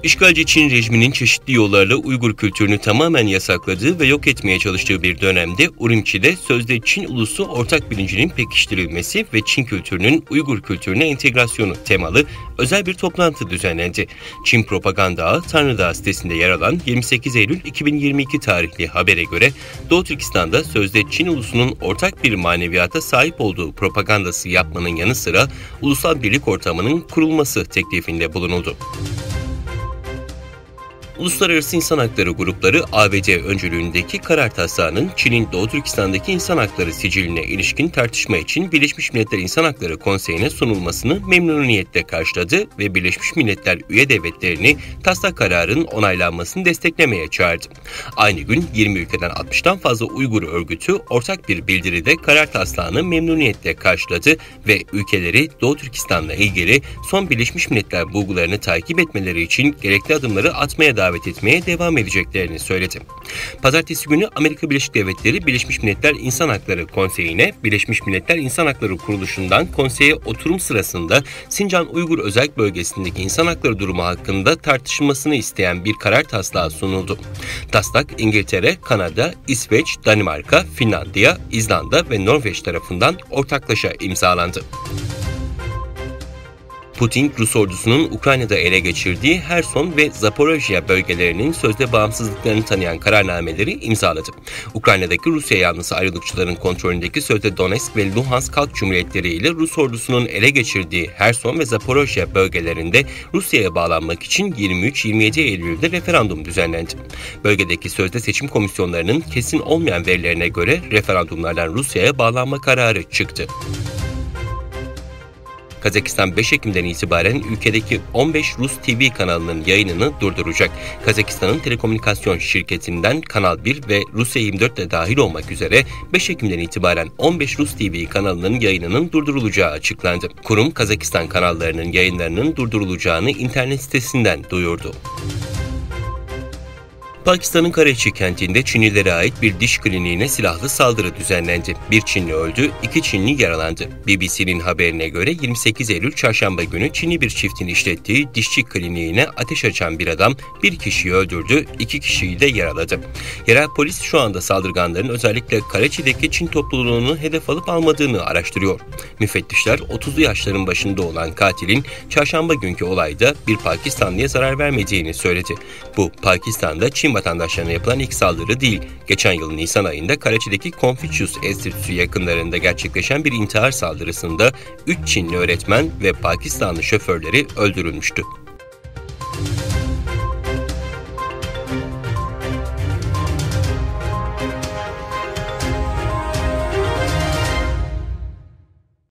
İşgalci Çin rejiminin çeşitli yollarla Uygur kültürünü tamamen yasakladığı ve yok etmeye çalıştığı bir dönemde Urumçi'de sözde Çin ulusu ortak bilincinin pekiştirilmesi ve Çin kültürünün Uygur kültürüne entegrasyonu temalı özel bir toplantı düzenlendi. Çin Propaganda Ağı Tanrı Dağı sitesinde yer alan 28 Eylül 2022 tarihli habere göre Doğu Türkistan'da sözde Çin ulusunun ortak bir maneviyata sahip olduğu propagandası yapmanın yanı sıra ulusal birlik ortamının kurulması teklifinde bulunuldu. Uluslararası İnsan Hakları grupları ABD öncülüğündeki karar taslağının Çin'in Doğu Türkistan'daki insan hakları siciline ilişkin tartışma için Birleşmiş Milletler İnsan Hakları Konseyi'ne sunulmasını memnuniyetle karşıladı ve Birleşmiş Milletler üye devletlerini taslak kararın onaylanmasını desteklemeye çağırdı. Aynı gün 20 ülkeden 60'tan fazla Uygur örgütü ortak bir bildiride karar taslağını memnuniyetle karşıladı ve ülkeleri Doğu Türkistan'la ilgili son Birleşmiş Milletler bulgularını takip etmeleri için gerekli adımları atmaya davet etmeye devam edeceklerini söyledi. Pazartesi günü Amerika Birleşik Devletleri Birleşmiş Milletler İnsan Hakları Konseyi'ne Birleşmiş Milletler İnsan Hakları Kuruluşu'ndan konseye oturum sırasında Sincan Uygur Özerk Bölgesi'ndeki insan hakları durumu hakkında tartışılmasını isteyen bir karar taslağı sunuldu. Taslak İngiltere, Kanada, İsveç, Danimarka, Finlandiya, İzlanda ve Norveç tarafından ortaklaşa imzalandı. Putin, Rus ordusunun Ukrayna'da ele geçirdiği Herson ve Zaporojye bölgelerinin sözde bağımsızlıklarını tanıyan kararnameleri imzaladı. Ukrayna'daki Rusya yanlısı ayrılıkçıların kontrolündeki sözde Donetsk ve Luhansk Halk Cumhuriyetleri ile Rus ordusunun ele geçirdiği Herson ve Zaporojye bölgelerinde Rusya'ya bağlanmak için 23-27 Eylül'de referandum düzenlendi. Bölgedeki sözde seçim komisyonlarının kesin olmayan verilerine göre referandumlardan Rusya'ya bağlanma kararı çıktı. Kazakistan 5 Ekim'den itibaren ülkedeki 15 Rus TV kanalının yayınını durduracak. Kazakistan'ın telekomünikasyon şirketinden Kanal 1 ve Rusya 24 de dahil olmak üzere 5 Ekim'den itibaren 15 Rus TV kanalının yayınının durdurulacağı açıklandı. Kurum Kazakistan kanallarının yayınlarının durdurulacağını internet sitesinden duyurdu. Pakistan'ın Karachi kentinde Çinlilere ait bir diş kliniğine silahlı saldırı düzenlendi. Bir Çinli öldü, 2 Çinli yaralandı. BBC'nin haberine göre 28 Eylül çarşamba günü Çinli bir çiftin işlettiği dişçi kliniğine ateş açan bir adam bir kişiyi öldürdü, 2 kişiyi de yaraladı. Yerel polis şu anda saldırganların özellikle Karachi'deki Çin topluluğunu hedef alıp almadığını araştırıyor. Müfettişler 30'lu yaşların başında olan katilin çarşamba günkü olayda bir Pakistanlıya zarar vermediğini söyledi. Bu Pakistan'da Çin vatandaşlarına yapılan ilk saldırı değil. Geçen yıl Nisan ayında Karachi'deki Confucius Enstitüsü yakınlarında gerçekleşen bir intihar saldırısında 3 Çinli öğretmen ve Pakistanlı şoförleri öldürülmüştü.